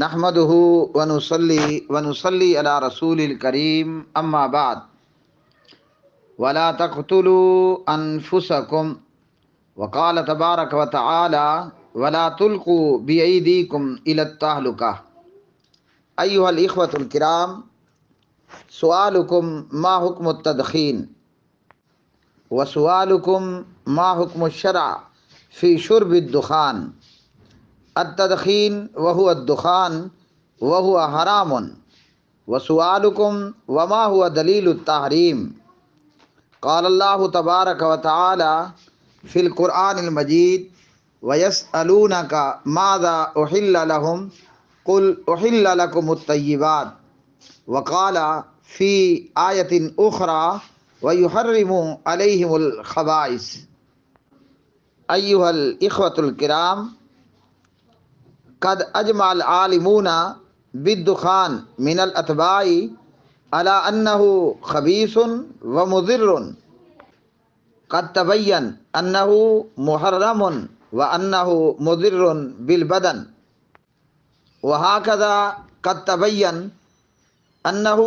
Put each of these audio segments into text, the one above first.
نحمده ونصلي على رسول الكريم اما بعد ولا تقتلوا انفسكم وقال تبارك وتعالى ولا تلقوا بأيديكم الى التهلكة. ايها الاخوة الكرام، سؤالكم ما حكم التدخين وسؤالكم ما حكم الشرع في شرب الدخان. التدخين وهو الدخان وهو حرام، وسؤالكم وما هو دلیل التحریم. قال اللہ تبارک و تعالی فی القرآن المجید وَيَسْأَلُونَكَ مَاذَا أُحِلَّ لَهُمْ قُلْ أُحِلَّ لَكُمُ الطَّيِّبَاتُ وقال فی آیت اخرى وَيُحَرِّمُ عَلَيْهِمُ الْخَبَائِثَ. ایها الاخوة الکرام، قد اجمع العالمون بالدخان من الاتباع على انه خبيث ومضر، قد تبين انه محرم وانه مضر بالبدن، وهكذا قد تبين انه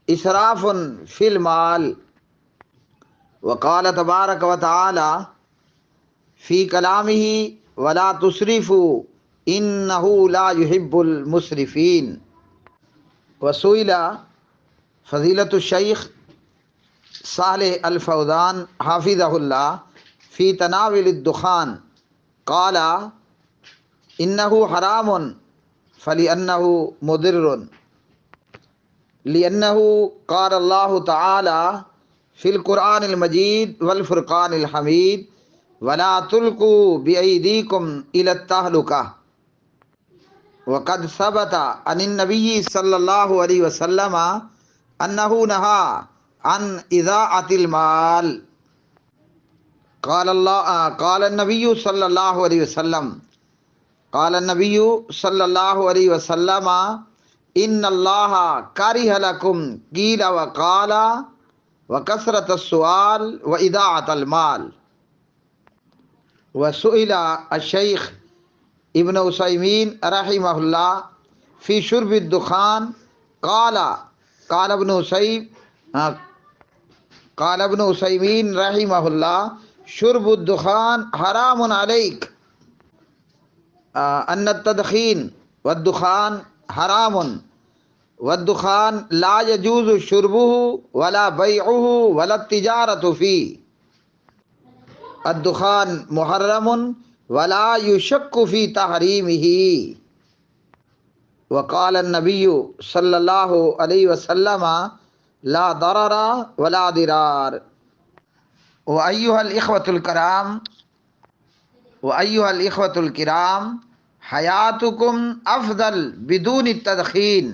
اسراف في المال. وقال تبارك وتعالى في كلامه ولا تسرفوا انه لا يحب المسرفين. وسئل فضیلۃ الشیخ صالح الفوزان حافظہ اللہ فی تناول الدخان قال انه حرام فلانه مضر، لانه قال اللہ تعالی فی القرآن المجید والفرقان الحمید ولا تلقوا بأیدیکم الی التہلکہ. وقد ثبت عن النبی صلی اللہ علیہ وسلم انہ نہا عن اضاعۃ المال. قال النبی صلی اللہ علیہ وسلم ان اللہ کرہ لکم قیل وقال وکثرۃ السؤال واضاعۃ المال. وسئل الشیخ ابن عثیمین رحمہ اللہ فی شرب الدخان قال ابن عثیمین رحمہ اللہ شرب الدخان حرام علیک، ان التدخین والدخان حرام والدخان لا يجوز شربه ولا بیعه ولا التجارة فيه. الدخان محرم ولا يشك في تحريمه. وقال النبي صلى الله عليه وسلم لا ضرر ولا ضرار. وأيها الإخوة الكرام حياتكم أفضل بدون التدخين.